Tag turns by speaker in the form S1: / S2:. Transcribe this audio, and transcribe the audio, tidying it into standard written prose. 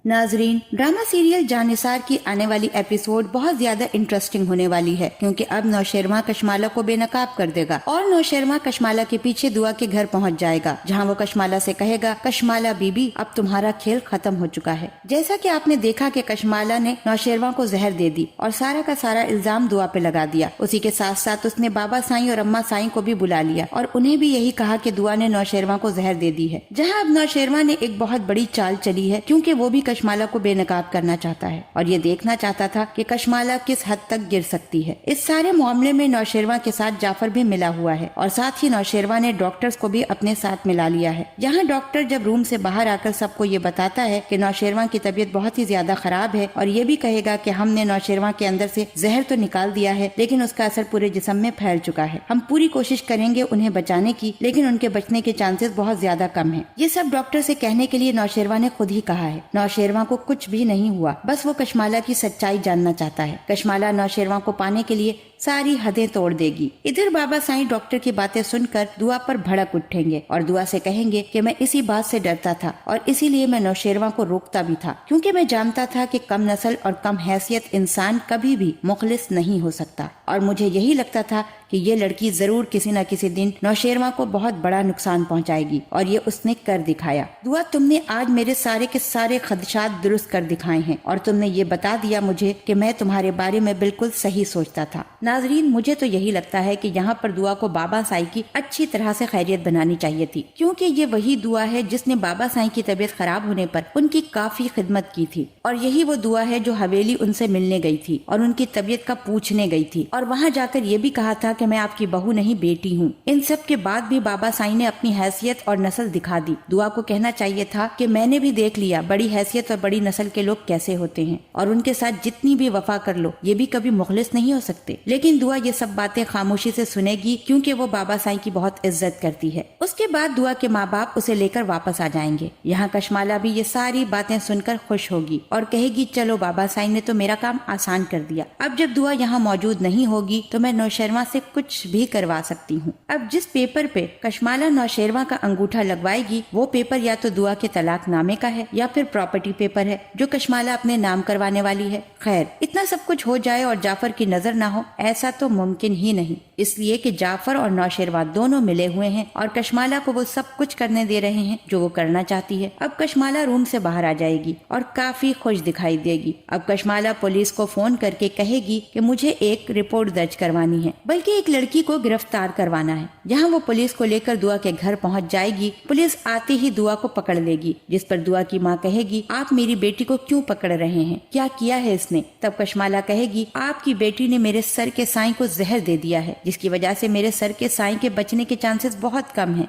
S1: नाजरीन, drama serial Jannisar की आने वाली एपिसोड बहुत ज्यादा इंटरेस्टिंग होने वाली है, क्योंकि अब नौशेरमा कशमाला को बेनकाब कर देगा और नौशेरमा कशमाला के पीछे दुआ के घर पहुंच जाएगा, जहां वो कशमाला से कहेगा, कशमाला बीबी अब तुम्हारा खेल खत्म हो चुका है। जैसा कि आपने देखा कि कशमाला ने नौशेरमा को जहर दे दी और सारा का सारा इल्जाम दुआ पे लगा दिया। उसी के साथ साथ उसने बाबा साईं और अम्मा साईं को भी बुला लिया और उन्हें भी यही कहा कि दुआ ने नौशेरमा को जहर दे दी है। जहाँ अब नौशेरमा ने एक बहुत बड़ी चाल चली है, क्योंकि वो भी कशमाला को बेनकाब करना चाहता है और ये देखना चाहता था कि कशमाला किस हद तक गिर सकती है। इस सारे मामले में नौशेरमा के साथ जाफर भी मिला हुआ है और साथ ही नौशेरमा ने डॉक्टर्स को भी अपने साथ मिला लिया है। यहाँ डॉक्टर जब रूम से बाहर आकर सबको ये बताता है कि नौशेरमा की तबीयत बहुत ही ज्यादा खराब है और ये भी कहेगा कि हमने नौशेरमा के अंदर से जहर तो निकाल दिया है, लेकिन उसका असर पूरे जिस्म में फैल चुका है। हम पूरी कोशिश करेंगे उन्हें बचाने की, लेकिन उनके बचने के चांसेस बहुत ज्यादा कम है। ये सब डॉक्टर से कहने के लिए नौशेरमा ने खुद ही कहा है। नौशेरमा को कुछ भी नहीं हुआ, बस वो कशमाला की सच्चाई जानना चाहता है। कशमाला नौशेरमा को पाने के लिए सारी हदें तोड़ देगी। इधर बाबा साईं डॉक्टर की बातें सुनकर दुआ पर भड़क उठेंगे और दुआ से कहेंगे कि मैं इसी बात से डरता था और इसीलिए मैं नौशेरमा को रोकता भी था, क्योंकि मैं जानता था कि कम नस्ल और कम हैसियत इंसान कभी भी मुखलिस नहीं हो सकता और मुझे यही लगता था कि ये लड़की जरूर किसी न किसी दिन नौशेरमा को बहुत बड़ा नुकसान पहुंचाएगी और ये उसने कर दिखाया। दुआ, तुमने आज मेरे सारे के सारे खदशात दुरुस्त कर दिखाए हैं और तुमने ये बता दिया मुझे कि मैं तुम्हारे बारे में बिल्कुल सही सोचता था। नाजरीन, मुझे तो यही लगता है कि यहाँ पर दुआ को बाबा साईं की अच्छी तरह से खैरियत बनानी चाहिए थी, क्योंकि ये वही दुआ है जिसने बाबा साईं की तबीयत खराब होने पर उनकी काफी खिदमत की थी और यही वो दुआ है जो हवेली उनसे मिलने गई थी और उनकी तबीयत का पूछने गई थी और वहाँ जाकर ये भी कहा था कि मैं आपकी बहू नहीं बेटी हूँ। इन सब के बाद भी बाबा साईं ने अपनी हैसियत और नस्ल दिखा दी। दुआ को कहना चाहिए था कि मैंने भी देख लिया बड़ी हैसियत और बड़ी नस्ल के लोग कैसे होते हैं और उनके साथ जितनी भी वफा कर लो ये भी कभी मुखलिस नहीं हो सकते। लेकिन दुआ ये सब बातें खामोशी से सुनेगी, क्योंकि वो बाबा साईं की बहुत इज्जत करती है। उसके बाद दुआ के माँ बाप उसे लेकर वापस आ जाएंगे। यहाँ कशमाला भी ये सारी बातें सुनकर खुश होगी और कहेगी, चलो बाबा साईं ने तो मेरा काम आसान कर दिया। अब जब दुआ यहाँ मौजूद नहीं होगी तो मैं नौशेरमा से कुछ भी करवा सकती हूँ। अब जिस पेपर पे कशमाला नौशेरमा का अंगूठा लगवाएगी वो पेपर या तो दुआ के तलाक नामे का है या फिर प्रॉपर्टी पेपर है जो कशमाला अपने नाम करवाने वाली है। खैर, इतना सब कुछ हो जाए और जाफर की नजर ना हो, ऐसा तो मुमकिन ही नहीं, इसलिए कि जाफर और नौशेरमा दोनों मिले हुए हैं और कशमाला को वो सब कुछ करने दे रहे हैं जो वो करना चाहती है। अब कशमाला रूम से बाहर आ जाएगी और काफी खुश दिखाई देगी। अब कशमाला पुलिस को फोन करके कहेगी कि मुझे एक रिपोर्ट दर्ज करवानी है, बल्कि एक लड़की को गिरफ्तार करवाना है। जहाँ वो पुलिस को लेकर दुआ के घर पहुँच जाएगी। पुलिस आते ही दुआ को पकड़ लेगी, जिस पर दुआ की माँ कहेगी, आप मेरी बेटी को क्यों पकड़ रहे हैं, क्या किया है इसने? तब कशमाला कहेगी, आपकी बेटी ने मेरे सर के साईं को जहर दे दिया है, जिसकी वजह से मेरे सर के साईं के बचने के चांसेस बहुत कम हैं।